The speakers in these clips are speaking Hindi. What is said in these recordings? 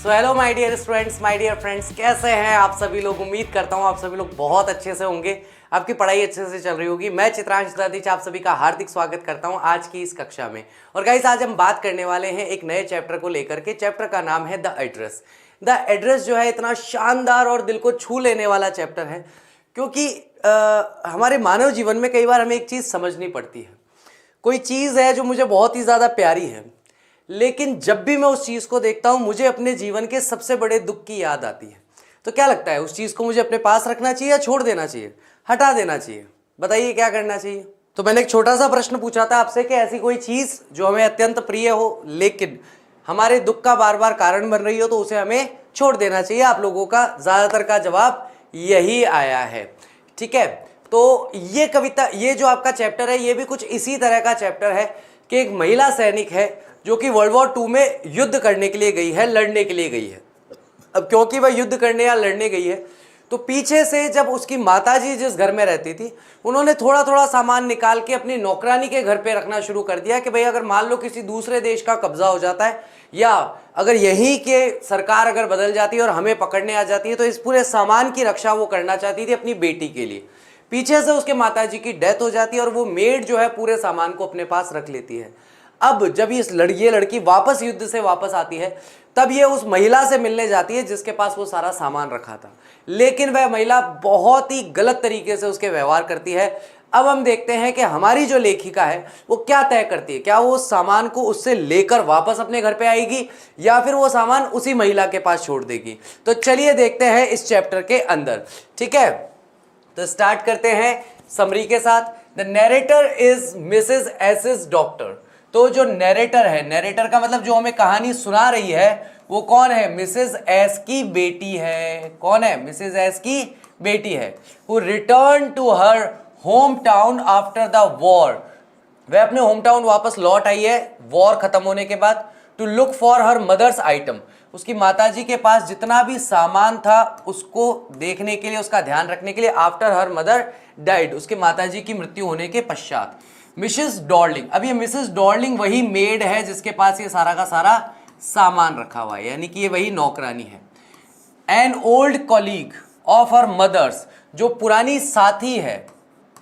So hello my dear students, my dear friends, कैसे हैं आप सभी लोग। उम्मीद करता हूं आप सभी लोग बहुत अच्छे से होंगे, आपकी पढ़ाई अच्छे से चल रही होगी। मैं चित्रांश दादीच आप सभी का हार्दिक स्वागत करता हूं आज की इस कक्षा में। और गाइस, आज हम बात करने वाले हैं एक नए चैप्टर को लेकर के। चैप्टर का नाम है द एड्रेस। द एड्रेस जो है इतना शानदार और दिल को छू लेने वाला चैप्टर है, क्योंकि हमारे मानव जीवन में कई बार हमें एक चीज़ समझनी पड़ती है। कोई चीज़ है जो मुझे बहुत ही ज़्यादा प्यारी है, लेकिन जब भी मैं उस चीज़ को देखता हूँ मुझे अपने जीवन के सबसे बड़े दुख की याद आती है। तो क्या लगता है, उस चीज़ को मुझे अपने पास रखना चाहिए या छोड़ देना चाहिए, हटा देना चाहिए? बताइए क्या करना चाहिए। तो मैंने एक छोटा सा प्रश्न पूछा था आपसे कि ऐसी कोई चीज़ जो हमें अत्यंत प्रिय हो लेकिन हमारे दुख का बार बार कारण बन रही हो, तो उसे हमें छोड़ देना चाहिए। आप लोगों का ज़्यादातर का जवाब यही आया है। ठीक है, तो ये कविता, ये जो आपका चैप्टर है, ये भी कुछ इसी तरह का चैप्टर है कि एक महिला सैनिक है जो कि वर्ल्ड वॉर 2 में युद्ध करने के लिए गई है, लड़ने के लिए गई है। अब क्योंकि वह युद्ध करने या लड़ने गई है, तो पीछे से जब उसकी माताजी जिस घर में रहती थी, उन्होंने थोड़ा थोड़ा सामान निकाल के अपनी नौकरानी के घर पे रखना शुरू कर दिया कि भाई अगर मान लो किसी दूसरे देश का कब्जा हो जाता है, या अगर यहीं के सरकार अगर बदल जाती है और हमें पकड़ने आ जाती है, तो इस पूरे सामान की रक्षा वो करना चाहती थी अपनी बेटी के लिए। पीछे से उसके माताजी की डेथ हो जाती है और वो मेड जो है पूरे सामान को अपने पास रख लेती है। अब जब ये लड़की वापस युद्ध से वापस आती है, तब ये उस महिला से मिलने जाती है जिसके पास वो सारा सामान रखा था, लेकिन वह महिला बहुत ही गलत तरीके से उसके व्यवहार करती है। अब हम देखते हैं कि हमारी जो लेखिका है वो क्या तय करती है। क्या वो उस सामान को उससे लेकर वापस अपने घर पे आएगी या फिर वो सामान उसी महिला के पास छोड़ देगी? तो चलिए देखते हैं इस चैप्टर के अंदर। ठीक है, तो स्टार्ट करते हैं समरी के साथ। The narrator is Mrs S's daughter. तो जो नैरेटर है, नैरेटर का मतलब जो हमें कहानी सुना रही है, वो कौन है? मिसेस एस की बेटी है। कौन है? मिसेस एस की बेटी है। Who return to her home town after the war. वह अपने होम टाउन वापस लौट आई है वॉर खत्म होने के बाद। To look for her mother's item. उसकी माताजी के पास जितना भी सामान था उसको देखने के लिए, उसका ध्यान रखने के लिए। आफ्टर हर मदर डाइड, उसके माताजी की मृत्यु होने के पश्चात। मिसेस डॉर्लिंग, अब ये मिसेस डॉर्लिंग वही मेड है जिसके पास ये सारा का सारा सामान रखा हुआ है, यानी कि ये वही नौकरानी है। An old colleague of her mother's, जो पुरानी साथी है।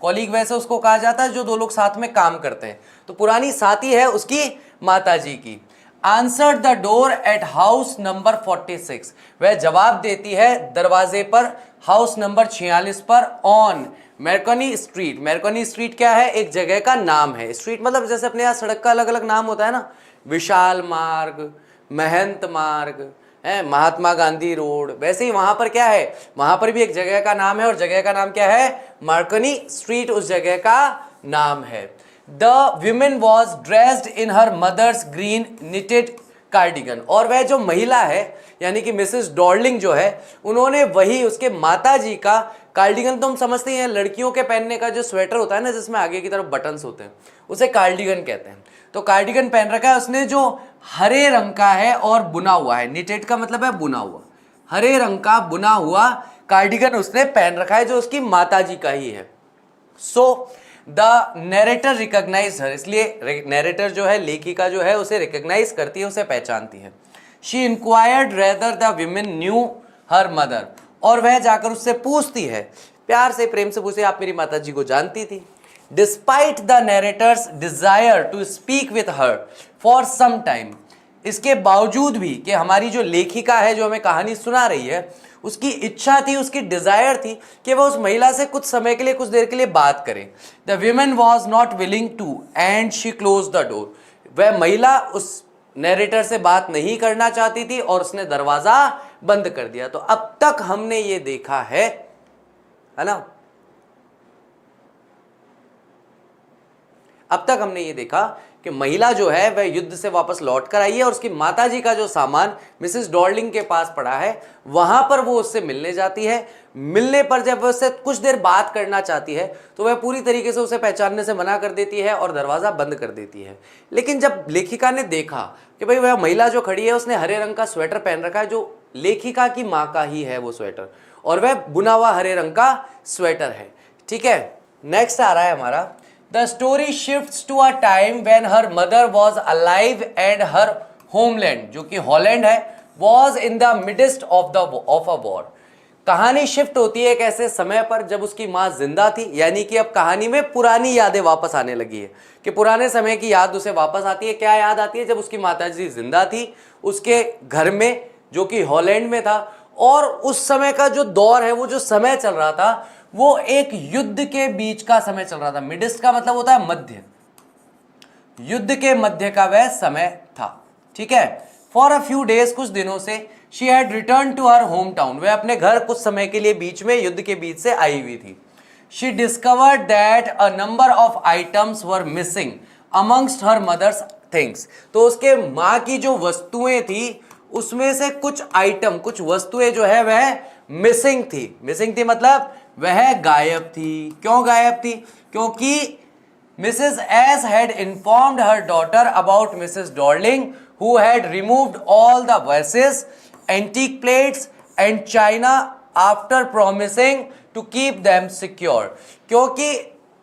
कॉलीग वैसे उसको कहा जाता है जो दो लोग साथ में काम करते हैं, तो पुरानी साथी है उसकी माताजी की। Answer the door eight house number 46, वह जवाब देती है दरवाजे पर हाउस नंबर 46 पर। On Marconi street. Marconi street क्या है? एक जगह का नाम है। स्ट्रीट मतलब जैसे अपने यहाँ सड़क का अलग अलग नाम होता है ना, विशाल मार्ग, महंत मार्ग है, महात्मा गांधी रोड, वैसे ही वहां पर क्या है, वहां पर भी एक जगह का नाम है, और जगह का नाम क्या है? मार्कोनी स्ट्रीट उस जगह का नाम है। The women was dressed in her mother's green knitted cardigan. और वह जो महिला है यानी कि मिसेस डॉर्लिंग जो है, उन्होंने वही उसके माताजी का कार्डिगन, तो हम समझते हैं लड़कियों के पहनने का जो स्वेटर होता है ना जिसमें आगे की तरफ बटन्स होते हैं, उसे कार्डिगन कहते हैं। तो कार्डिगन पहन रखा है उसने जो हरे रंग का है और बुना हुआ है। निटेड का मतलब है बुना हुआ, हरे रंग का बुना हुआ कार्डिगन उसने पहन रखा है जो उसकी माताजी का ही है। सो द नैरेटर रिकॉग्नाइज हर, इसलिए नैरेटर जो है, लेखिका जो है, उसे रिकॉग्नाइज करती है, उसे पहचानती है। She inquired rather the women new her mother, और वह जाकर उससे पूछती है, प्यार से प्रेम से पूछती है, आप मेरी माताजी को जानती थी? Despite the narrator's desire to speak with her for some time, इसके बावजूद भी कि हमारी जो लेखिका है जो हमें कहानी सुना रही है, उसकी इच्छा थी, उसकी डिजायर थी कि वह उस महिला से कुछ समय के लिए, कुछ देर के लिए बात करे। The women was not willing to and she close the door. वह महिला उस नैरेटर से बात नहीं करना चाहती थी और उसने दरवाजा बंद कर दिया। तो अब तक हमने ये देखा है ना, अब तक हमने ये देखा कि महिला जो है वह युद्ध से वापस लौट कर आई है और उसकी माताजी का जो सामान मिसेस डॉर्लिंग के पास पड़ा है, वहां पर वो उससे मिलने जाती है। मिलने पर जब वह उससे कुछ देर बात करना चाहती है तो वह पूरी तरीके से उसे पहचानने से मना कर देती है और दरवाजा बंद कर देती है। लेकिन जब लेखिका ने देखा कि भाई वह महिला जो खड़ी है उसने हरे रंग का स्वेटर पहन रखा है, जो लेखिका की माँ का ही है वो स्वेटर, और वह बुना हुआ हरे रंग का स्वेटर है। ठीक है, नेक्स्ट आ रहा है हमारा, the story shifts to a time when her mother was alive and her homeland, जो कि हॉलैंड है, was in the midst of a war. कहानी शिफ्ट होती है एक ऐसे समय पर जब उसकी माँ जिंदा थी, यानी कि अब कहानी में पुरानी यादें वापस आने लगी है कि पुराने समय की याद उसे वापस आती है। क्या याद आती है? जब उसकी माताजी जिंदा थी उसके घर में, जो कि हॉलैंड में था, और उस समय का जो दौर है, वो जो समय चल रहा था, वो एक युद्ध के बीच का समय चल रहा था। मिडिस्ट का मतलब होता है मध्य, युद्ध के मध्य का वह समय था। ठीक है। फॉर अ फ्यू डेज, कुछ दिनों से, she had return to her home town, वह अपने घर कुछ समय के लिए बीच में, युद्ध के बीच से आई हुई थी। She discovered that a number of items were missing amongst her mother's things. तो उसके माँ की जो वस्तुएं थी उसमें से कुछ आइटम, कुछ वस्तुएं जो है वह मिसिंग थी। मिसिंग थी मतलब वह गायब थी। क्यों गायब थी? क्योंकि Mrs. S had informed her daughter about Mrs. Darling, who had removed all the vases, antique plates and china after promising to keep them secure. क्योंकि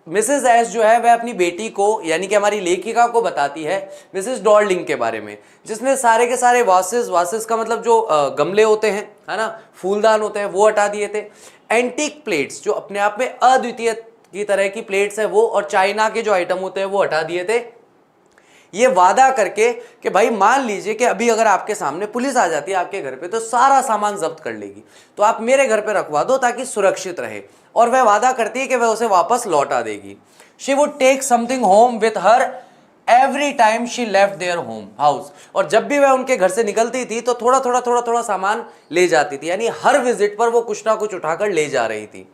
मिसेस एस जो है वह अपनी बेटी को, यानी कि हमारी लेखिका को बताती है मिसेस डॉर्लिंग के बारे में, जिसने सारे के सारे वासेस का मतलब जो गमले होते हैं, है ना, फूलदान होते हैं, वो हटा दिए थे। एंटीक प्लेट्स, जो अपने आप में अद्वितीय की तरह की प्लेट्स है वो, और चाइना के जो आइटम होते हैं वो हटा दिए थे, ये वादा करके कि भाई मान लीजिए कि अभी अगर आपके सामने पुलिस आ जाती है आपके घर पे तो सारा सामान जब्त कर लेगी, तो आप मेरे घर पे रखवा दो ताकि सुरक्षित रहे। और वह वादा करती है कि वह उसे वापस लौटा देगी। She would take something home with her every time she left their home house, और जब भी वह उनके घर से निकलती थी तो थोड़ा थोड़ा सामान ले जाती थी, यानी हर विजिट पर वो कुछ ना कुछ उठाकर ले जा रही थी।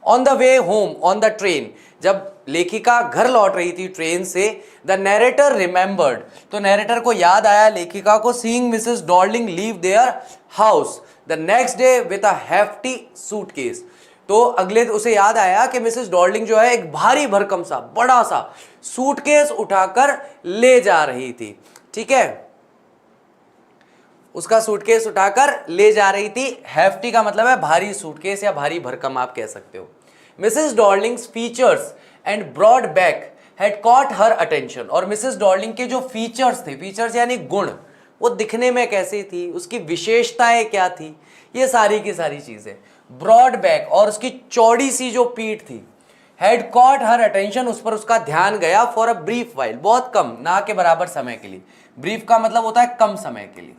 On the way home on the train, जब लेखिका घर लौट रही थी ट्रेन से, द नैरेटर रिमेंबर्ड, तो नैरेटर को याद आया लेखिका को, seeing Mrs Darling leave their house the next day with a hefty suitcase. तो अगले उसे याद आया कि मिसेस डॉर्लिंग जो है एक भारी भरकम सा बड़ा सा सूटकेस उठाकर ले जा रही थी। ठीक है, उसका सूटकेस उठाकर ले जा रही थी। हेफ्टी का मतलब है भारी सूटकेस या भारी भरकम आप कह सकते हो। Mrs Dorling's features and broad back had caught her attention, और मिसेस डॉर्लिंग के जो फीचर्स थे, फीचर्स यानी गुण, वो दिखने में कैसी थी, उसकी विशेषताएं क्या थी, ये सारी की सारी चीजें। ब्रॉड बैक, और उसकी चौड़ी सी जो पीठ थी, हैड कॉट हर अटेंशन, उस पर उसका ध्यान गया, फॉर अ ब्रीफ वाइल, बहुत कम, ना के बराबर समय के लिए। ब्रीफ का मतलब होता है कम समय के लिए।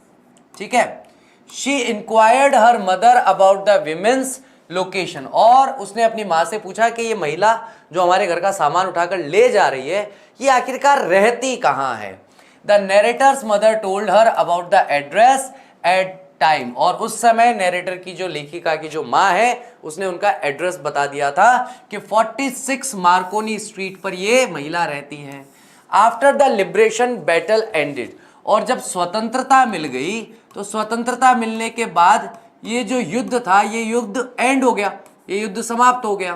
ठीक है। She inquired her mother about the women's location, और उसने अपनी माँ से पूछा कि ये महिला जो हमारे घर का सामान उठाकर ले जा रही है ये आखिरकार रहती कहाँ है। The narrator's mother told her about the address at time, और उस समय नैरेटर की जो लेखिका की जो माँ है उसने उनका एड्रेस बता दिया था कि 46 मार्कोनी स्ट्रीट पर ये महिला रहती है। After the liberation battle ended, और जब स्वतंत्रता मिल गई तो स्वतंत्रता मिलने के बाद ये जो युद्ध था ये युद्ध एंड हो गया, ये युद्ध समाप्त हो गया।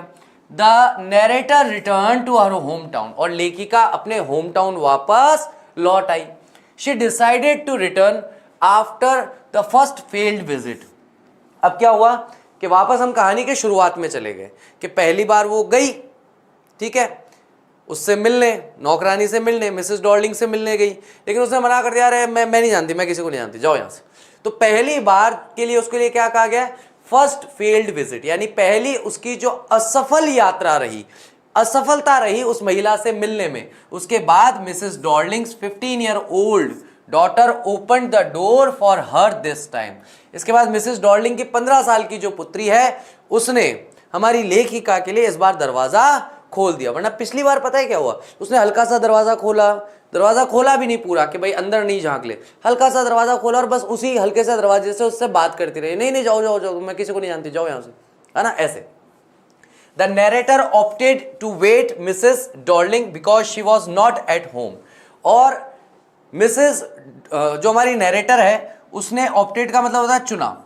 The narrator return to her home town, और लेखिका अपने होम टाउन वापस लौट आई। She decided to return after the first failed visit. अब क्या हुआ कि वापस हम कहानी के शुरुआत में चले गए कि पहली बार वो गई, ठीक है, उससे मिलने, नौकरानी से मिलने, मिसेस डॉर्लिंग से मिलने गई, लेकिन उसने मना कर दिया, अरे मैं नहीं जानती, मैं किसी को नहीं जानती, जाओ यहाँ से। तो पहली बार के लिए उसके लिए क्या कहा गया? फर्स्ट फेल्ड विजिट, यानी पहली उसकी जो असफल यात्रा रही, असफलता रही उस महिला से मिलने में। उसके बाद Mrs Dorling's 15 year old daughter open the door for her this time. इसके बाद मिसेस डॉर्लिंग की 15 साल की जो पुत्री है उसने हमारी लेखिका के लिए इस बार दरवाजा खोल दिया। वरना पिछली बार पता है क्या हुआ, उसने हल्का सा दरवाजा खोला भी नहीं पूरा कि भाई अंदर नहीं झांक ले, हल्का सा दरवाजा खोला और बस उसी हल्के से दरवाजे से उससे बात करती रही, नहीं जाओ जाओ जाओ, मैं किसी को नहीं जानती, जाओ यहाँ से, है ना, ऐसे। The narrator opted to wait Mrs Darling because she was not at home, और मिसेस जो हमारी नैरेटर है उसने ऑप्टेड का मतलब होता है चुना,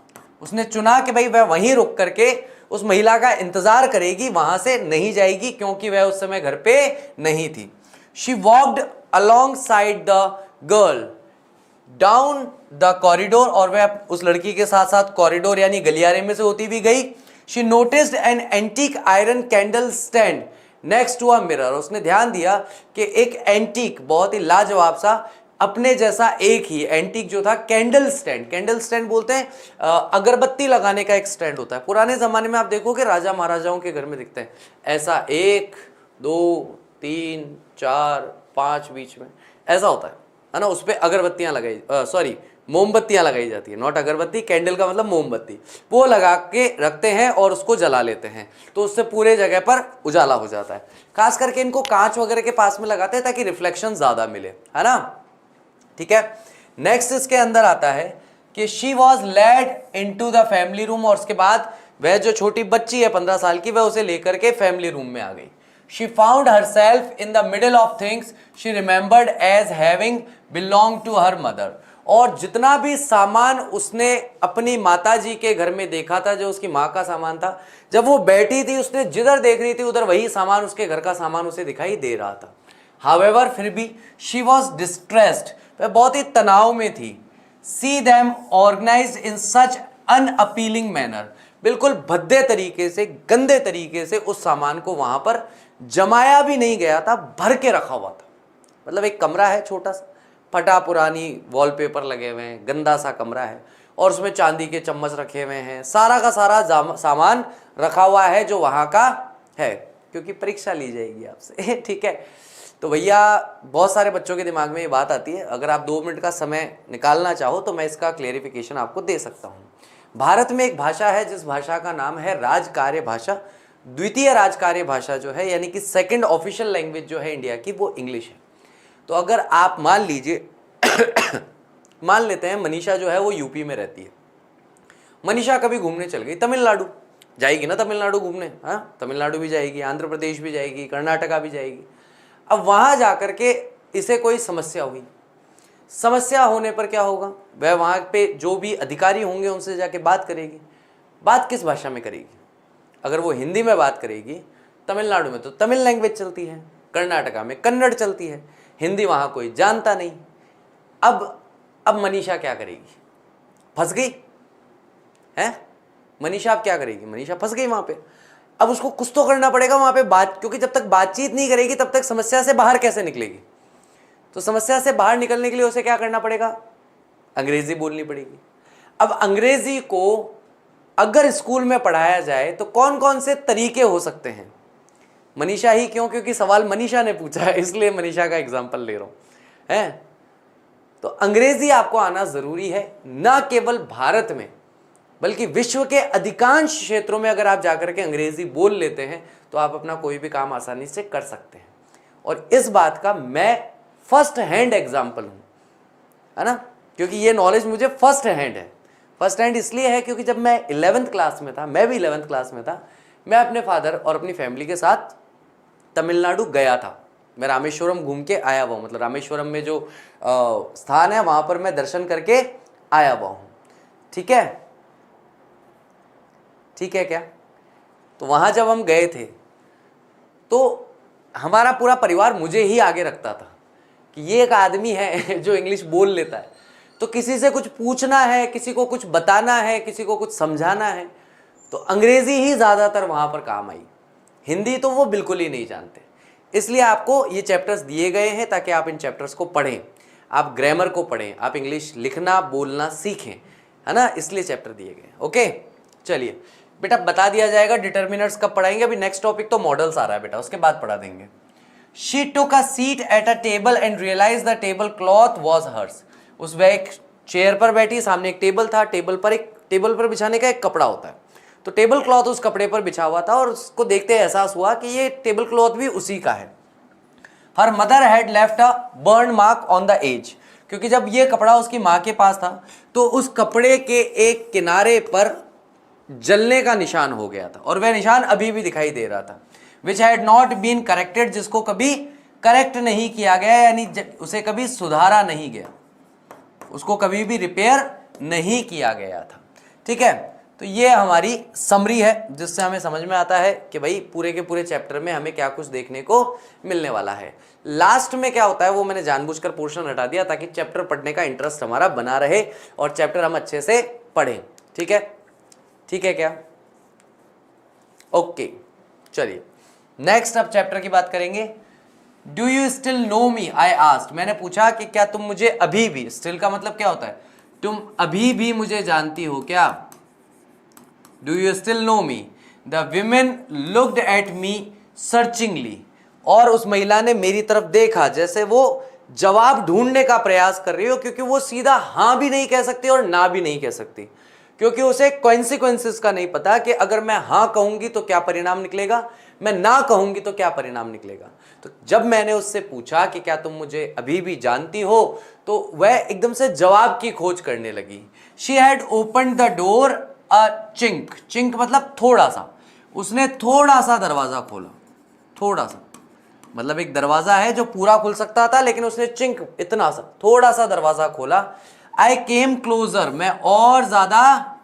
उसने चुना कि भाई वह वहीं रुक करके उस महिला का इंतजार करेगी, वहां से नहीं जाएगी क्योंकि वह उस समय घर पे नहीं थी। She walked along side the girl down the corridor, और वह उस लड़की के साथ साथ कॉरिडोर यानी गलियारे में से होती भी गई। She noticed an antique iron candle stand next to a mirror, उसने ध्यान दिया कि एक एंटीक बहुत ही लाजवाब सा अपने जैसा एक ही एंटीक जो था कैंडल स्टैंड, कैंडल स्टैंड बोलते हैं अगरबत्ती लगाने का एक स्टैंड होता है। पुराने जमाने में आप देखोगे राजा महाराजाओं के घर में दिखते हैं ऐसा 1 2 3 4 5 बीच में ऐसा होता है ना, उस पर अगरबत्तियां लगाई सॉरी मोमबत्तियां लगाई जाती है, नॉट अगरबत्ती, कैंडल का मतलब मोमबत्ती, वो लगा के रखते हैं और उसको जला लेते हैं, तो उससे पूरे जगह पर उजाला हो जाता है। खास करके इनको कांच वगैरह के पास में लगाते हैं ताकि रिफ्लेक्शन ज्यादा मिले, है ना। ठीक है, नेक्स्ट इसके अंदर आता है कि she was led in to the family room, और उसके बाद वह जो छोटी बच्ची है 15 साल की, वह उसे लेकर के फैमिली रूम में आ गई। She found herself in the middle of things she remembered as having belonged to her mother. और जितना भी सामान उसने अपनी माता जी के घर में देखा था, जो उसकी माँ का सामान था, जब वो बैठी थी उसने जिधर देख रही थी उधर वही सामान, उसके घर का सामान उसे दिखाई दे रहा था। However, फिर भी she was distressed, वह बहुत ही तनाव में थी। See them organized in such unappealing manner, बिल्कुल भद्दे तरीके से, गंदे तरीके से उस सामान को वहां पर जमाया भी नहीं गया था, भर के रखा हुआ था। मतलब एक कमरा है छोटा सा, फटा पुरानी वॉलपेपर लगे हुए हैं, गंदा सा कमरा है, और उसमें चांदी के चम्मच रखे हुए हैं, सारा का सारा सामान रखा हुआ है जो वहां का है, क्योंकि परीक्षा ली जाएगी आपसे ठीक है। तो भैया बहुत सारे बच्चों के दिमाग में ये बात आती है, अगर आप 2 मिनट का समय निकालना चाहो तो मैं इसका क्लेरिफिकेशन आपको दे सकता हूँ। भारत में एक भाषा है जिस भाषा का नाम है राजकार्य भाषा, द्वितीय राजकार्य भाषा जो है, यानी कि सेकंड ऑफिशियल लैंग्वेज जो है इंडिया की, वो इंग्लिश है। तो अगर आप मान लीजिए मान लेते हैं मनीषा जो है वो यूपी में रहती है, मनीषा कभी घूमने चल गई तमिलनाडु, जाएगी ना तमिलनाडु घूमने, हाँ तमिलनाडु भी जाएगी, आंध्र प्रदेश भी जाएगी, कर्नाटका भी जाएगी। अब वहां जाकर के इसे कोई समस्या हुई, समस्या होने पर क्या होगा, वह वहां पे जो भी अधिकारी होंगे उनसे जाके बात करेगी। बात किस भाषा में करेगी? अगर वो हिंदी में बात करेगी, तमिलनाडु में तो तमिल लैंग्वेज चलती है, कर्नाटका में कन्नड़ चलती है, हिंदी वहां कोई जानता नहीं। अब मनीषा क्या करेगी? फंस गई है मनीषा। अब क्या करेगी? मनीषा फंस गई वहां पे। अब उसको कुछ तो करना पड़ेगा वहां पे बात, क्योंकि जब तक बातचीत नहीं करेगी तब तक समस्या से बाहर कैसे निकलेगी। तो समस्या से बाहर निकलने के लिए उसे क्या करना पड़ेगा? अंग्रेजी बोलनी पड़ेगी। अब अंग्रेजी को अगर स्कूल में पढ़ाया जाए तो कौन कौन से तरीके हो सकते हैं? मनीषा ही क्यों? क्योंकि सवाल मनीषा ने पूछा है, इसलिए मनीषा का एग्जाम्पल ले रहा हूं है। तो अंग्रेजी आपको आना जरूरी है, ना केवल भारत में बल्कि विश्व के अधिकांश क्षेत्रों में अगर आप जाकर के अंग्रेजी बोल लेते हैं तो आप अपना कोई भी काम आसानी से कर सकते हैं। और इस बात का मैं फर्स्ट हैंड एग्जाम्पल हूं, है ना, क्योंकि ये नॉलेज मुझे फर्स्ट हैंड है। फर्स्ट हैंड इसलिए है क्योंकि जब मैं 11th क्लास में था, मैं भी 11th क्लास में था, मैं अपने फादर और अपनी फैमिली के साथ तमिलनाडु गया था। मैं रामेश्वरम घूम के आया हुआ हूँ, मतलब रामेश्वरम में जो स्थान है वहां पर मैं दर्शन करके आया हुआ हूँ। ठीक है, ठीक है क्या? तो वहां जब हम गए थे तो हमारा पूरा परिवार मुझे ही आगे रखता था कि ये एक आदमी है जो इंग्लिश बोल लेता है, तो किसी से कुछ पूछना है, किसी को कुछ बताना है, किसी को कुछ समझाना है तो अंग्रेजी ही ज़्यादातर वहाँ पर काम आई। हिंदी तो वो बिल्कुल ही नहीं जानते। इसलिए आपको ये चैप्टर्स दिए गए हैं ताकि आप इन चैप्टर्स को पढ़ें, आप ग्रामर को पढ़ें, आप इंग्लिश लिखना बोलना सीखें, है ना, इसलिए चैप्टर दिए गए। ओके, चलिए बेटा बता दिया जाएगा डिटर्मिनर्स कब पढ़ाएंगे। अभी नेक्स्ट टॉपिक तो मॉडल्स आ रहा है बेटा, उसके बाद पढ़ा देंगे। She took a seat at a table and realized the table cloth was hers. उस वह एक चेयर पर बैठी, सामने एक टेबल था, टेबल पर बिछाने का एक कपड़ा होता है, तो टेबल क्लॉथ उस कपड़े पर बिछा हुआ था और उसको देखते एहसास हुआ कि ये टेबल क्लॉथ भी उसी का है। Her mother had left a burn mark on the edge, क्योंकि जब ये कपड़ा उसकी माँ के पास था तो उस कपड़े के एक किनारे पर जलने का निशान हो गया था और वह निशान अभी भी दिखाई दे रहा था। Which had not been corrected, जिसको कभी करेक्ट नहीं किया गया, यानी उसे कभी सुधारा नहीं गया, उसको कभी भी रिपेयर नहीं किया गया था। ठीक है, तो ये हमारी समरी है जिससे हमें समझ में आता है कि भाई पूरे के पूरे चैप्टर में हमें क्या कुछ देखने को मिलने वाला है। लास्ट में क्या होता है वो मैंने जानबूझकर पोर्शन हटा दिया ताकि चैप्टर पढ़ने का इंटरेस्ट हमारा बना रहे और चैप्टर हम अच्छे से पढ़ें। ठीक है, ठीक है क्या? ओके, चलिए नेक्स्ट अब चैप्टर की बात करेंगे। Do you still know me, I asked, मैंने पूछा कि क्या तुम मुझे अभी भी, स्टिल का मतलब क्या होता है, तुम अभी भी मुझे जानती हो क्या, do you still know me. The women looked at me searchingly, और उस महिला ने मेरी तरफ देखा जैसे वो जवाब ढूंढने का प्रयास कर रही हो, क्योंकि वो सीधा हाँ भी नहीं कह सकती और ना भी नहीं कह सकती, क्योंकि उसे कॉन्सिक्वेंसेस का नहीं पता कि अगर मैं हाँ कहूंगी तो क्या परिणाम निकलेगा, मैं ना कहूंगी तो क्या परिणाम निकलेगा। तो जब मैंने उससे पूछा कि क्या तुम मुझे अभी भी जानती हो, तो वह एकदम से जवाब की खोज करने लगी। She had open the door a chink, chink मतलब थोड़ा सा, उसने थोड़ा सा दरवाजा खोला, थोड़ा सा मतलब एक दरवाजा है जो पूरा खुल सकता था, लेकिन उसने चिंक इतना सा थोड़ा सा दरवाजा खोला। आई केम क्लोजर, मैं और ज्यादा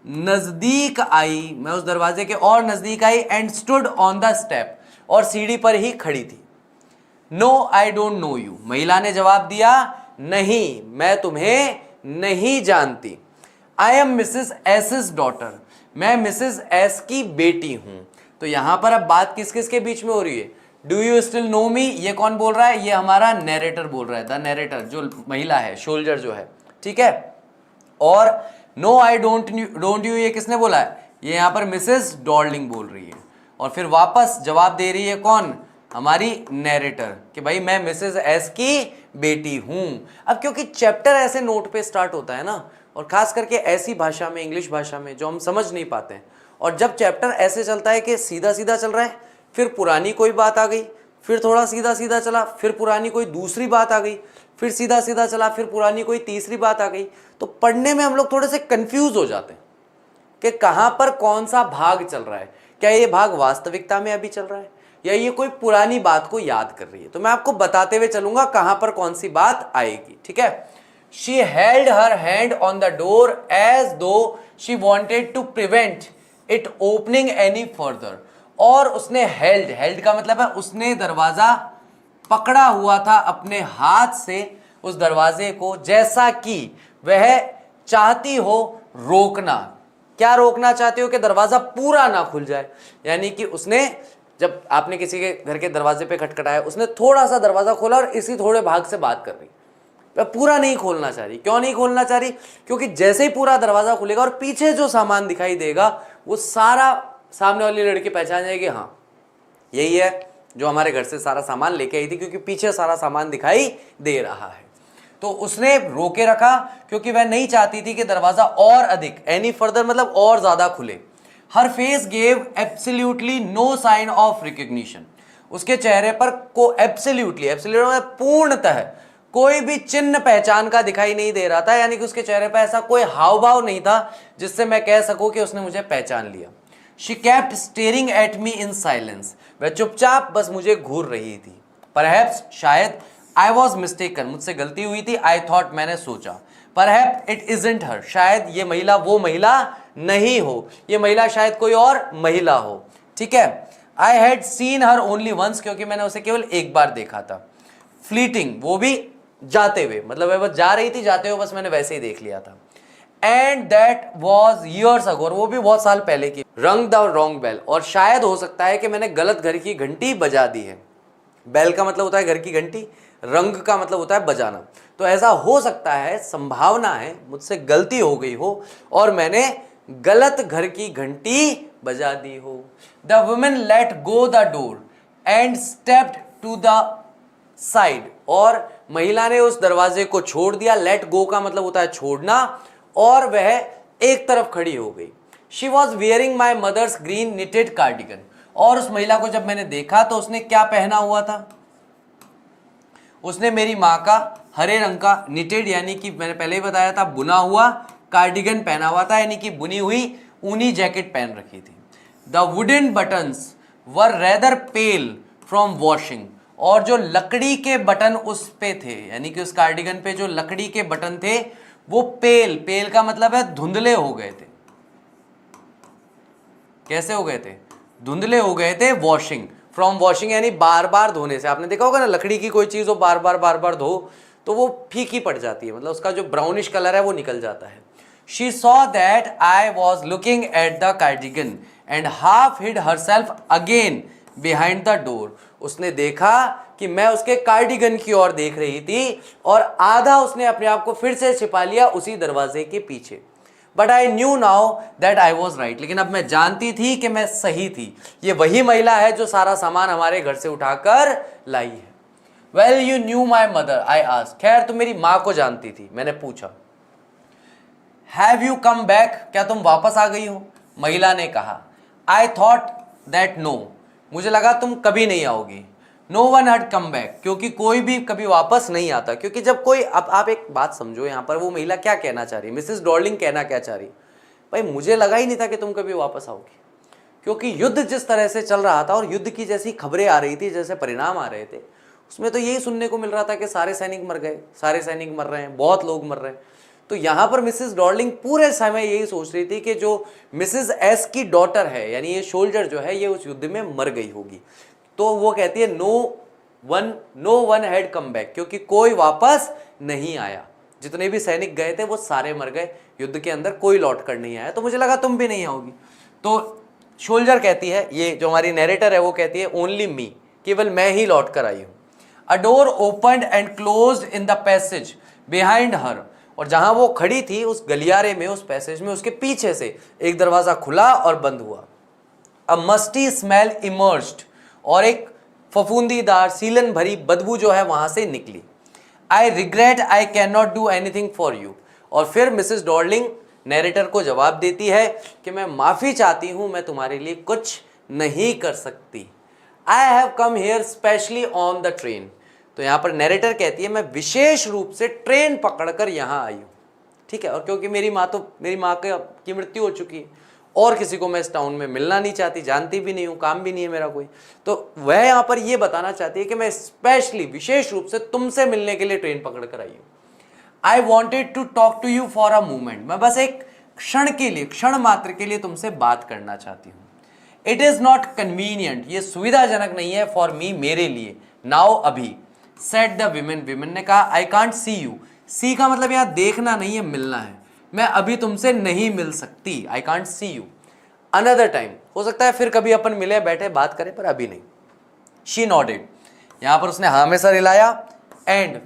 नजदीक आई, मैं उस दरवाजे के और नजदीक आई, and stood on the step, और सीढ़ी पर ही खड़ी थी। No I don't know you, महिला ने जवाब दिया, नहीं मैं तुम्हें नहीं जानती। I am Mrs S daughter, मैं मिसेस एस की बेटी हूं। तो यहां पर अब बात किस किस के बीच में हो रही है, डू यू स्टिल नो मी, ये कौन बोल रहा है, ये हमारा नैरेटर बोल रहा है, द नैरेटर जो महिला है, सोल्जर जो है, ठीक है। और नो आई डोंट यू ये किसने बोला है, ये यहां पर मिसेस डॉर्लिंग बोल रही है, और फिर वापस जवाब दे रही है कौन, हमारी नैरेटर, कि भाई मैं मिसेस एस की बेटी हूं। अब क्योंकि चैप्टर ऐसे नोट पे स्टार्ट होता है ना, और खास करके ऐसी भाषा में, इंग्लिश भाषा में, जो हम समझ नहीं पाते हैं, और जब चैप्टर ऐसे चलता है कि सीधा सीधा चल रहा है, फिर पुरानी कोई बात आ गई, फिर थोड़ा सीधा सीधा चला, फिर पुरानी कोई दूसरी बात आ गई, फिर सीधा सीधा चला, फिर पुरानी कोई तीसरी बात आ गई, तो पढ़ने में हम लोग थोड़े से कंफ्यूज हो जाते हैं कि कहां पर कौन सा भाग चल रहा है, क्या ये भाग वास्तविकता में अभी चल रहा है या ये कोई पुरानी बात को याद कर रही है। तो मैं आपको बताते हुए चलूंगा कहां पर कौन सी बात आएगी, ठीक है। She held her hand on the door as though she wanted to prevent it opening any further, और उसने हेल्ड का मतलब है उसने दरवाजा पकड़ा हुआ था अपने हाथ से उस दरवाजे को, जैसा कि वह चाहती हो रोकना। क्या रोकना चाहती हो, कि दरवाजा पूरा ना खुल जाए, यानी कि उसने, जब आपने किसी के घर के दरवाजे पे खटखटाया, उसने थोड़ा सा दरवाजा खोला और इसी थोड़े भाग से बात कर रही, वह पूरा नहीं खोलना चाह रही। क्यों नहीं खोलना चाह रही, क्योंकि जैसे ही पूरा दरवाजा खुलेगा और पीछे जो सामान दिखाई देगा वो सारा सामने वाली लड़की पहचान जाएगी, हाँ यही है जो हमारे घर से सारा सामान लेके आई थी, क्योंकि पीछे सारा सामान दिखाई दे रहा है। तो उसने रोके रखा, क्योंकि वह नहीं चाहती थी कि दरवाजा और अधिक, एनी फर्दर मतलब और ज्यादा खुले। Her face gave absolutely no sign of recognition, उसके चेहरे पर को एब्सोल्युटली मतलब पूर्णतः कोई भी चिन्ह पहचान का दिखाई नहीं दे रहा था, यानी कि उसके चेहरे पर ऐसा कोई हाव भाव नहीं था जिससे मैं कह सकूं कि उसने मुझे पहचान लिया। She kept staring at me in silence, वह चुपचाप बस मुझे घूर रही थी। परहैप्स शायद, आई वॉज मिस्टेकन, मुझसे गलती हुई थी, आई थॉट मैंने सोचा, परहैप्स इट इजंट हर, शायद ये महिला वो महिला नहीं हो, ये महिला शायद कोई और महिला हो, ठीक है। I had seen her only once, क्योंकि मैंने उसे केवल एक बार देखा था। फ्लीटिंग, वो भी जाते हुए, मतलब वह बस जा रही थी, जाते हुए बस मैंने वैसे ही देख लिया था। And that was years ago, वो भी बहुत साल पहले की। रंग द रॉन्ग बेल, और शायद हो सकता है कि मैंने गलत घर की घंटी बजा दी है। बेल का मतलब होता है घर की घंटी, रंग का मतलब होता है बजाना। तो ऐसा हो सकता है, संभावना है मुझसे गलती हो गई हो और मैंने गलत घर की घंटी बजा दी हो। The woman let go the door and stepped to the side, और महिला ने उस दरवाजे को छोड़ दिया। लेट गो का मतलब होता है छोड़ना, और वह एक तरफ खड़ी हो गई। She was wearing my mother's green knitted cardigan, और उस महिला को जब मैंने देखा तो उसने क्या पहना हुआ था, उसने मेरी माँ का हरे रंग का निटेड, यानी कि मैंने पहले ही बताया था बुना हुआ कार्डिगन पहना हुआ था, यानी कि बुनी हुई ऊनी जैकेट पहन रखी थी। The wooden buttons were rather pale from washing, और जो लकड़ी के बटन उस पे थे, यानी कि उस कार्डिगन पे जो लकड़ी के बटन थे वो पेल, पेल का मतलब है धुंधले हो गए थे। कैसे हो गए थे, धुंधले हो गए थे। वॉशिंग, फ्रॉम वॉशिंग यानी बार बार धोने से। आपने देखा होगा ना, लकड़ी की कोई चीज हो बार बार धो तो वो फीकी पड़ जाती है, मतलब उसका जो ब्राउनिश कलर है वो निकल जाता है। She saw that I was looking at the cardigan and half hid herself again behind the door, उसने देखा कि मैं उसके कार्डिगन की ओर देख रही थी और आधा उसने अपने आप को फिर से छिपा लिया उसी दरवाजे के पीछे। But I knew now that I was right, लेकिन अब मैं जानती थी कि मैं सही थी। ये वही महिला है जो सारा सामान हमारे घर से उठाकर लाई है। Well you knew my mother, I asked. खैर तुम मेरी माँ को जानती थी, मैंने पूछा। हैव यू कम बैक, क्या तुम वापस आ गई हो? महिला ने कहा। आई थॉट दैट नो, मुझे लगा तुम कभी नहीं आओगी। No one had come back, क्योंकि कोई भी कभी वापस नहीं आता। क्योंकि जब कोई, अब आप एक बात समझो, यहाँ पर वो महिला क्या कहना चाह रही है, मिसेस डॉर्लिंग कहना क्या चाह रही, भाई मुझे लगा ही नहीं था कि तुम कभी वापस आओगी। क्योंकि युद्ध जिस तरह से चल रहा था और युद्ध की जैसी खबरें आ रही थी, जैसे परिणाम आ रहे थे, उसमें तो यही सुनने को मिल रहा था कि सारे सैनिक मर गए, सारे सैनिक मर रहे हैं, बहुत लोग मर रहे हैं। तो यहाँ पर मिसेस डॉर्लिंग पूरे समय यही सोच रही थी कि जो मिसेस एस की डॉटर है, यानी ये सोल्जर जो है, ये उस युद्ध में मर गई होगी। तो वो कहती है no one had come back, क्योंकि कोई वापस नहीं आया। जितने भी सैनिक गए थे वो सारे मर गए, युद्ध के अंदर कोई लौट कर नहीं आया। तो मुझे लगा तुम भी नहीं आओगी। तो सोल्जर कहती है, ये जो हमारी नैरेटर है वो कहती है, ओनली मी, केवल मैं ही लौट कर आई हूं। अ door opened and closed in the passage behind her, और जहां वो खड़ी थी उस गलियारे में, उस पैसेज में, उसके पीछे से एक दरवाजा खुला और बंद हुआ। अ मस्टी स्मेल इमर्ज्ड, और एक फफूंदीदार सीलन भरी बदबू जो है वहां से निकली। I regret I can not do anything for you, और फिर मिसेस डॉर्लिंग नैरेटर को जवाब देती है कि मैं माफी चाहती हूं, मैं तुम्हारे लिए कुछ नहीं कर सकती। I have come here specially on the train. तो यहां पर नैरेटर कहती है, मैं विशेष रूप से ट्रेन पकड़कर यहां आई हूं, ठीक है। और क्योंकि मेरी माँ की मृत्यु हो चुकी है और किसी को मैं इस टाउन में मिलना नहीं चाहती, जानती भी नहीं हूं, काम भी नहीं है मेरा कोई, तो वह यहां पर यह बताना चाहती है कि मैं स्पेशली, विशेष रूप से तुमसे मिलने के लिए ट्रेन पकड़ कर आई हूं। I wanted to talk to you for a moment, मैं बस एक क्षण के लिए, क्षण मात्र के लिए तुमसे बात करना चाहती हूँ। इट इज नॉट कन्वीनियंट, ये सुविधाजनक नहीं है, फॉर मी, मेरे लिए, नाउ, अभी। सेड द विमेन, विमेन ने कहा। आई कांट सी यू, सी का मतलब यहां देखना नहीं है, मिलना है। मैं अभी तुमसे नहीं मिल सकती, I can't see you. Another time, हो सकता है फिर कभी अपन मिले, बैठे, बात करें, पर अभी नहीं। शी नॉडेड, यहां पर उसने हाँ में सर हिलाया। And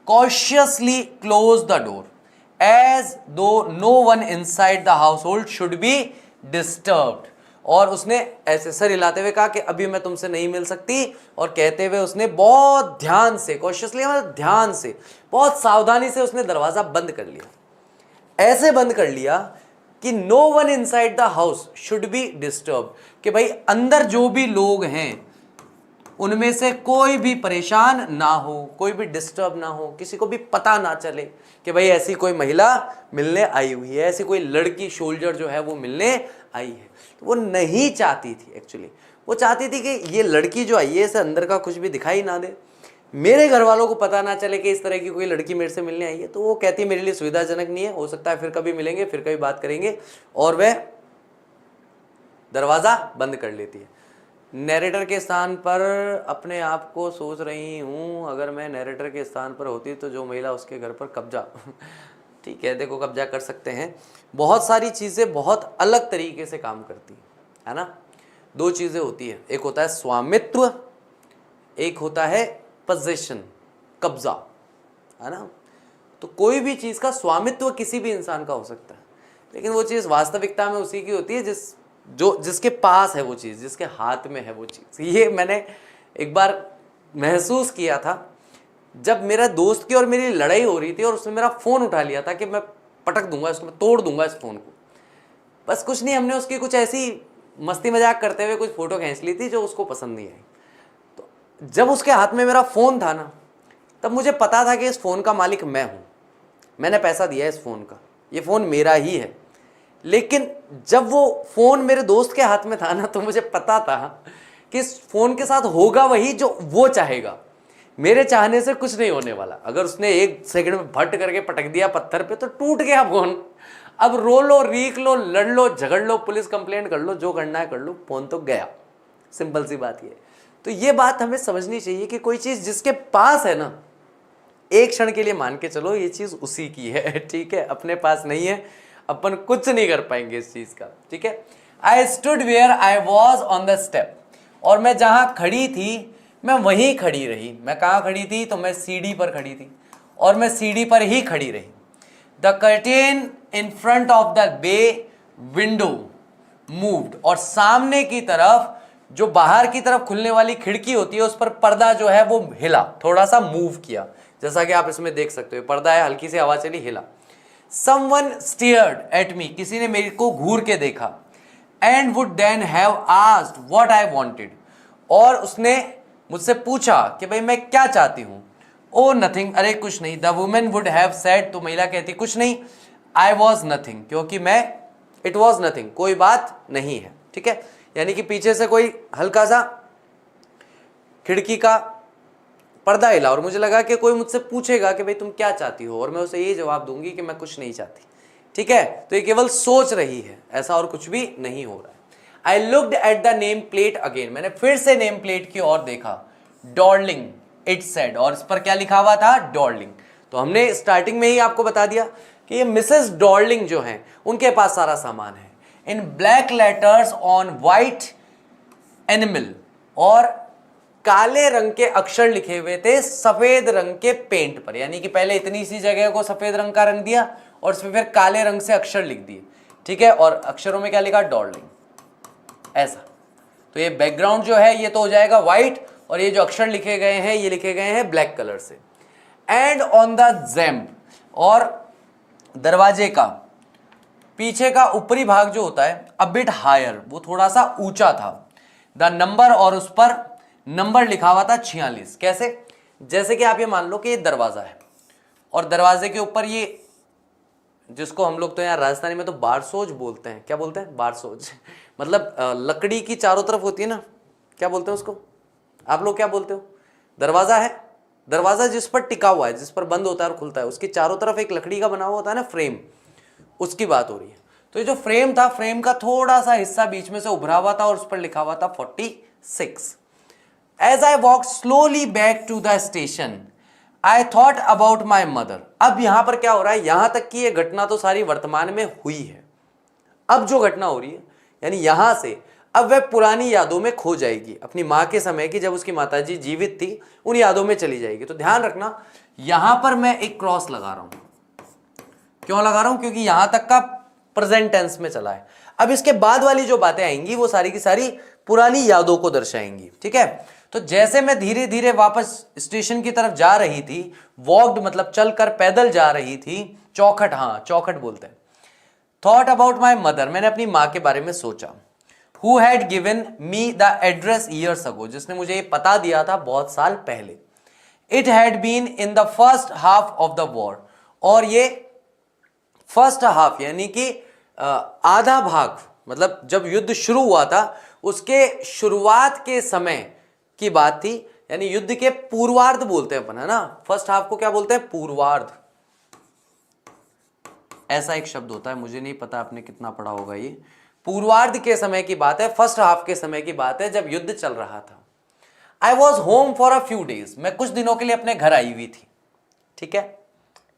cautiously close the door as though no one inside the household should be disturbed, और उसने ऐसे सर हिलाते हुए कहा कि अभी मैं तुमसे नहीं मिल सकती, और कहते हुए उसने बहुत ध्यान से, कॉशियसली मतलब ध्यान से, बहुत सावधानी से उसने दरवाजा बंद कर लिया। ऐसे बंद कर लिया कि no one inside the house should be disturb, कि भाई अंदर जो भी लोग हैं उनमें से कोई भी परेशान ना हो, कोई भी डिस्टर्ब ना हो, किसी को भी पता ना चले कि भाई ऐसी कोई महिला मिलने आई हुई है, ऐसी कोई लड़की सोल्जर जो है वो मिलने आई है। तो वो नहीं चाहती थी, एक्चुअली वो चाहती थी कि ये लड़की जो आई है इसे अंदर का कुछ भी दिखाई ना दे, मेरे घर वालों को पता ना चले कि इस तरह की कोई लड़की मेरे से मिलने आई है। तो वो कहती है मेरे लिए सुविधाजनक नहीं है, हो सकता है फिर कभी मिलेंगे, फिर कभी बात करेंगे, और वह दरवाजा बंद कर लेती है। नैरेटर के स्थान पर अपने आप को सोच रही हूँ, अगर मैं नैरेटर के स्थान पर होती तो जो महिला उसके घर पर कब्जा ठीक है, देखो कब्जा कर सकते हैं। बहुत सारी चीज़ें बहुत अलग तरीके से काम करती है ना। दो चीज़ें होती है, एक होता है स्वामित्व, एक होता है पोजीशन, कब्जा, है ना। तो कोई भी चीज़ का स्वामित्व किसी भी इंसान का हो सकता है, लेकिन वो चीज़ वास्तविकता में उसी की होती है जिसके पास है वो चीज़, जिसके हाथ में है वो चीज़। ये मैंने एक बार महसूस किया था जब मेरा दोस्त की और मेरी लड़ाई हो रही थी, और उसने मेरा फ़ोन उठा लिया था कि मैं पटक दूंगा इसको, मैं तोड़ दूंगा इस फ़ोन को। बस कुछ नहीं, हमने उसकी कुछ ऐसी मस्ती मजाक करते हुए कुछ फ़ोटो खींच ली थी जो उसको पसंद नहीं आई। तो जब उसके हाथ में मेरा फ़ोन था ना, तब मुझे पता था कि इस फ़ोन का मालिक मैं हूँ, मैंने पैसा दिया इस फ़ोन का, ये फ़ोन मेरा ही है। लेकिन जब वो फ़ोन मेरे दोस्त के हाथ में था ना, तो मुझे पता था कि इस फ़ोन के साथ होगा वही जो वो चाहेगा, मेरे चाहने से कुछ नहीं होने वाला। अगर उसने एक सेकंड में भट करके पटक दिया पत्थर पे तो टूट गया फ़ोन। अब रो लो, रीक लो, लड़ लो, झगड़ लो, पुलिस कंप्लेंट कर लो, जो करना है कर लो, फ़ोन तो गया। सिंपल सी बात ये। तो ये बात हमें समझनी चाहिए कि कोई चीज़ जिसके पास है ना, एक क्षण के लिए मान के चलो ये चीज़ उसी की है, ठीक है, अपने पास नहीं है, अपन कुछ नहीं कर पाएंगे इस चीज़ का, ठीक है। I stood where I was on the step, और मैं जहाँ खड़ी थी मैं वहीं खड़ी रही। मैं कहाँ खड़ी थी? तो मैं सीढ़ी पर खड़ी थी और मैं सीढ़ी पर ही खड़ी रही। The curtain in front of the bay window moved, और सामने की तरफ जो बाहर की तरफ खुलने वाली खिड़की होती है उस पर पर्दा जो है वो हिला, थोड़ा सा मूव किया, जैसा कि आप इसमें देख सकते हो। पर्दा है, हल्की सी हवा चली, हिला। Someone stared at me, किसी ने मेरे को घूर के देखा। And would then have asked what I wanted, और उसने मुझसे पूछा कि भाई मैं क्या चाहती हूं। Oh nothing, अरे कुछ नहीं। The woman would have said, तो महिला कहती कुछ नहीं। I was nothing, क्योंकि मैं, it was nothing, कोई बात नहीं है। ठीक है, यानी कि पीछे से कोई हल्का सा खिड़की का पर्दा हिला और मुझे लगा कि कोई मुझसे पूछेगा कि भाई तुम क्या चाहती हो, और मैं उसे ये जवाब दूंगी कि मैं कुछ नहीं चाहती। ठीक है, तो ये केवल सोच रही है, ऐसा और कुछ भी नहीं हो रहा है। I looked at the name plate again, मैंने फिर से नेम प्लेट की ओर देखा। डॉर्लिंग इट सेड, और इस पर क्या लिखा हुआ था? डॉर्लिंग। तो हमने स्टार्टिंग में ही आपको बता दिया कि ये मिसेस डॉर्लिंग जो हैं उनके पास सारा सामान है। In black letters on white animal, और काले रंग के अक्षर लिखे हुए थे सफेद रंग के पेंट पर, यानी कि पहले इतनी सी जगह को सफेद रंग का रंग दिया और उसमें फिर काले रंग से अक्षर लिख दिए। ठीक है, और अक्षरों में क्या लिखा? डॉर्लिंग, ऐसा। तो ये बैकग्राउंड जो है ये तो हो जाएगा व्हाइट, और ये जो अक्षर लिखे गए हैं ये लिखे गए हैं ब्लैक कलर से। एंड ऑन द जैम्प, और दरवाजे का पीछे का ऊपरी भाग जो होता है अ बिट हायर, वो थोड़ा सा ऊंचा था। द नंबर, और उस पर नंबर लिखा हुआ था 46। कैसे? जैसे कि आप ये मान लो कि ये दरवाजा है और दरवाजे के ऊपर ये, जिसको हम लोग तो यहाँ राजस्थानी में तो बारसोज बोलते हैं। क्या बोलते हैं? बारसोज मतलब लकड़ी की चारों तरफ होती है ना, क्या बोलते हैं उसको? आप लोग क्या बोलते हो? दरवाजा है, दरवाजा जिस पर टिका हुआ है, जिस पर बंद होता है और खुलता है, उसकी चारों तरफ एक लकड़ी का बना हुआ होता है ना, फ्रेम, उसकी बात हो रही है। तो ये जो फ्रेम था, फ्रेम का थोड़ा सा हिस्सा बीच में से उभरा हुआ था और उस पर लिखा हुआ था 46। As I walked slowly back to the station, I thought about my mother. अब यहां पर क्या हो रहा है? यहां तक कि ये घटना तो सारी वर्तमान में हुई है। अब जो घटना हो रही है, यानी यहां से अब वह पुरानी यादों में खो जाएगी, अपनी मां के समय की, जब उसकी माताजी जीवित थी, उन यादों में चली जाएगी। तो ध्यान रखना, यहां पर मैं एक क्रॉस लगा रहा हूं। क्यों लगा रहा हूं? क्योंकि यहां तक का प्रेजेंट टेंस में चला है। अब इसके बाद वाली जो बातें आएंगी वो सारी की सारी पुरानी यादों को दर्शाएंगी। ठीक है, तो जैसे मैं धीरे धीरे वापस स्टेशन की तरफ जा रही थी, वॉक्ड मतलब चलकर, पैदल जा रही थी, चौखट, हाँ चौखट बोलते हैं। थॉट अबाउट माई मदर, मैंने अपनी माँ के बारे में सोचा। Who had given me the address years ago, जिसने मुझे ये पता दिया था बहुत साल पहले। It had been in the first half of the war, और ये फर्स्ट हाफ यानी कि आधा भाग, मतलब जब युद्ध शुरू हुआ था उसके शुरुआत के समय की बात थी, यानी युद्ध के पूर्वार्ध बोलते हैं अपन, है ना। फर्स्ट हाफ को क्या बोलते हैं? पूर्वार्ध। ऐसा एक शब्द होता है, मुझे नहीं पता आपने कितना पढ़ा होगा। ये पूर्वार्ध के समय की बात है, फर्स्ट हाफ के समय की बात है, जब युद्ध चल रहा था। I was home for a few days, मैं कुछ दिनों के लिए अपने घर आई हुई थी। ठीक है,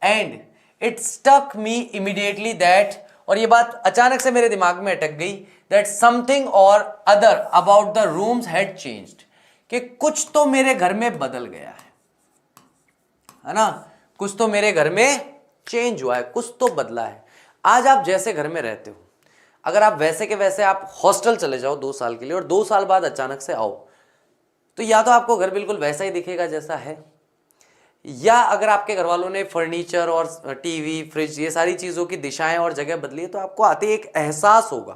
and it stuck me immediately that, और ये बात अचानक से मेरे दिमाग में अटक गई, दैट समथिंग और other about the rooms had changed, कि कुछ तो मेरे घर में बदल गया है ना, कुछ तो मेरे घर में चेंज हुआ है, कुछ तो बदला है। आज आप जैसे घर में रहते हो, अगर आप वैसे के वैसे आप हॉस्टल चले जाओ 2 साल के लिए और 2 साल बाद अचानक से आओ, तो या तो आपको घर बिल्कुल वैसा ही दिखेगा जैसा है, या अगर आपके घर वालों ने फर्नीचर और टीवी, फ्रिज, ये सारी चीज़ों की दिशाएं और जगह बदली है, तो आपको आते ही एक एहसास होगा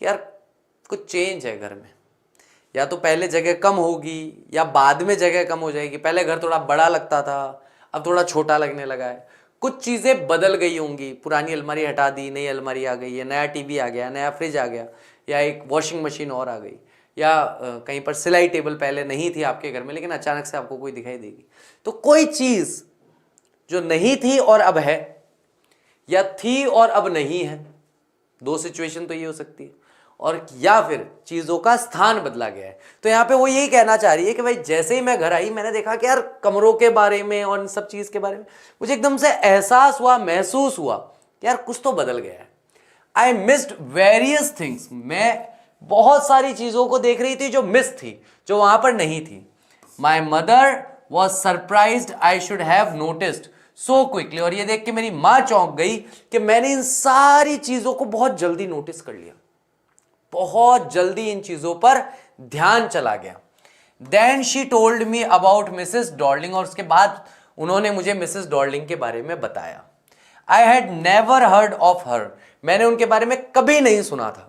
कि यार कुछ चेंज है घर में। या तो पहले जगह कम होगी या बाद में जगह कम हो जाएगी। पहले घर थोड़ा बड़ा लगता था, अब थोड़ा छोटा लगने लगा है। कुछ चीज़ें बदल गई होंगी, पुरानी अलमारी हटा दी, नई अलमारी आ गई है, नया टीवी आ गया, नया फ्रिज आ गया, या एक वॉशिंग मशीन और आ गई, या कहीं पर सिलाई टेबल पहले नहीं थी आपके घर में लेकिन अचानक से आपको कोई दिखाई देगी। तो कोई चीज़ जो नहीं थी और अब है, या थी और अब नहीं है, 2 सिचुएशन तो ये हो सकती है, और या फिर चीज़ों का स्थान बदला गया है। तो यहाँ पे वो यही कहना चाह रही है कि भाई जैसे ही मैं घर आई, मैंने देखा कि यार कमरों के बारे में और इन सब चीज़ के बारे में मुझे एकदम से एहसास हुआ, महसूस हुआ कि यार कुछ तो बदल गया है। आई मिस्ड वेरियस थिंग्स, मैं बहुत सारी चीज़ों को देख रही थी जो मिस थी, जो वहाँ पर नहीं थी। My mother was surprised I should have noticed so quickly. और ये देख के मेरी मां चौंक गई कि मैंने इन सारी चीजों को बहुत जल्दी नोटिस कर लिया, बहुत जल्दी इन चीजों पर ध्यान चला गया। Then she told me about Mrs Darling, और उसके बाद उन्होंने मुझे मिसेस डॉर्लिंग के बारे में बताया। I had never heard of her, मैंने उनके बारे में कभी नहीं सुना था।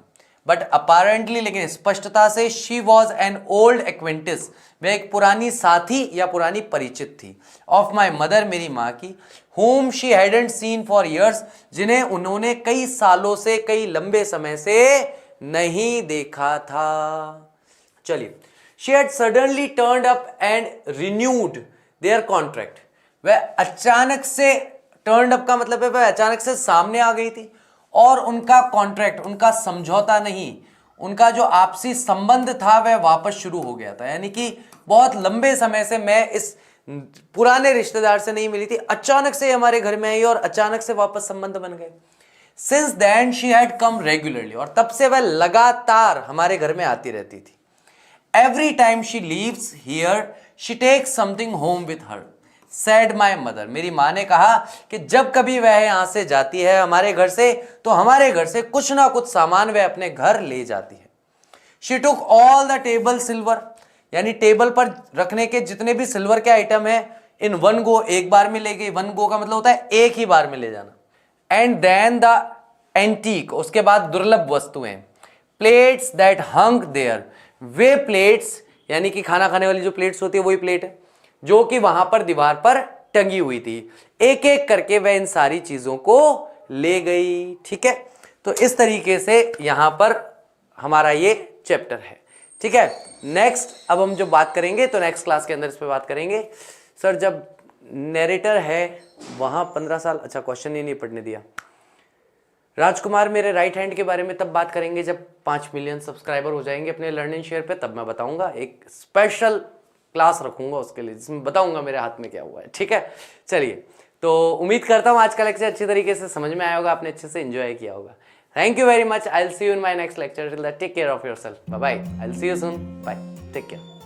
बट अपारेंटली, लेकिन स्पष्टता से, शी वॉज एन ओल्ड एक्वेंटिस, वह एक पुरानी साथी या पुरानी परिचित थी। ऑफ माई मदर, मेरी माँ की। whom she hadn't seen for years, जिन्हें उन्होंने कई सालों से, कई लंबे समय से नहीं देखा था। चलिए, she had suddenly turned up and renewed their contract, वह अचानक से, turned up का मतलब है वह अचानक से सामने आ गई थी और उनका कॉन्ट्रैक्ट, उनका समझौता नहीं, उनका जो आपसी संबंध था वह वापस शुरू हो गया था। यानी कि बहुत लंबे समय से मैं इस पुराने रिश्तेदार से नहीं मिली थी, अचानक से हमारे घर में आई और अचानक से वापस संबंध बन गए। Since then she had come regularly, और तब से वह लगातार हमारे घर में आती रहती थी। Every time she leaves here she takes something home with her, said my mother, मेरी माँ ने कहा कि जब कभी वह यहाँ से जाती है हमारे घर से, तो हमारे घर से कुछ ना कुछ सामान वह अपने घर ले जाती है। She took all the table silver, यानी टेबल पर रखने के जितने भी सिल्वर के आइटम है, इन वन गो, एक बार में ले गई। वन गो का मतलब होता है एक ही बार में ले जाना। एंड देन द एंटीक, उसके बाद दुर्लभ वस्तुएं। प्लेट्स दैट हंग देयर, वे प्लेट्स, यानी कि खाना खाने वाली जो प्लेट्स होती है वही प्लेट है जो कि वहां पर दीवार पर टंगी हुई थी। एक एक करके वह इन सारी चीजों को ले गई। ठीक है, तो इस तरीके से यहां पर हमारा ये चैप्टर है। ठीक है, नेक्स्ट अब हम जो बात करेंगे तो नेक्स्ट क्लास के अंदर इस पे बात करेंगे। सर, जब नरेटर है वहां 15 साल, अच्छा क्वेश्चन ही नहीं पढ़ने दिया। राजकुमार, मेरे राइट हैंड के बारे में तब बात करेंगे जब 5 मिलियन सब्सक्राइबर हो जाएंगे अपने लर्न एंड शेयर पे, तब मैं बताऊंगा। एक स्पेशल क्लास रखूंगा उसके लिए जिसमें बताऊंगा मेरे हाथ में क्या हुआ है। ठीक है, चलिए, तो उम्मीद करता हूं आज का लेक्चर अच्छी तरीके से समझ में आया होगा, आपने अच्छे से एंजॉय किया होगा। Thank you very much. I will see you in my next lecture. Till that, take care of yourself. Bye bye. I will see you soon. Bye, take care.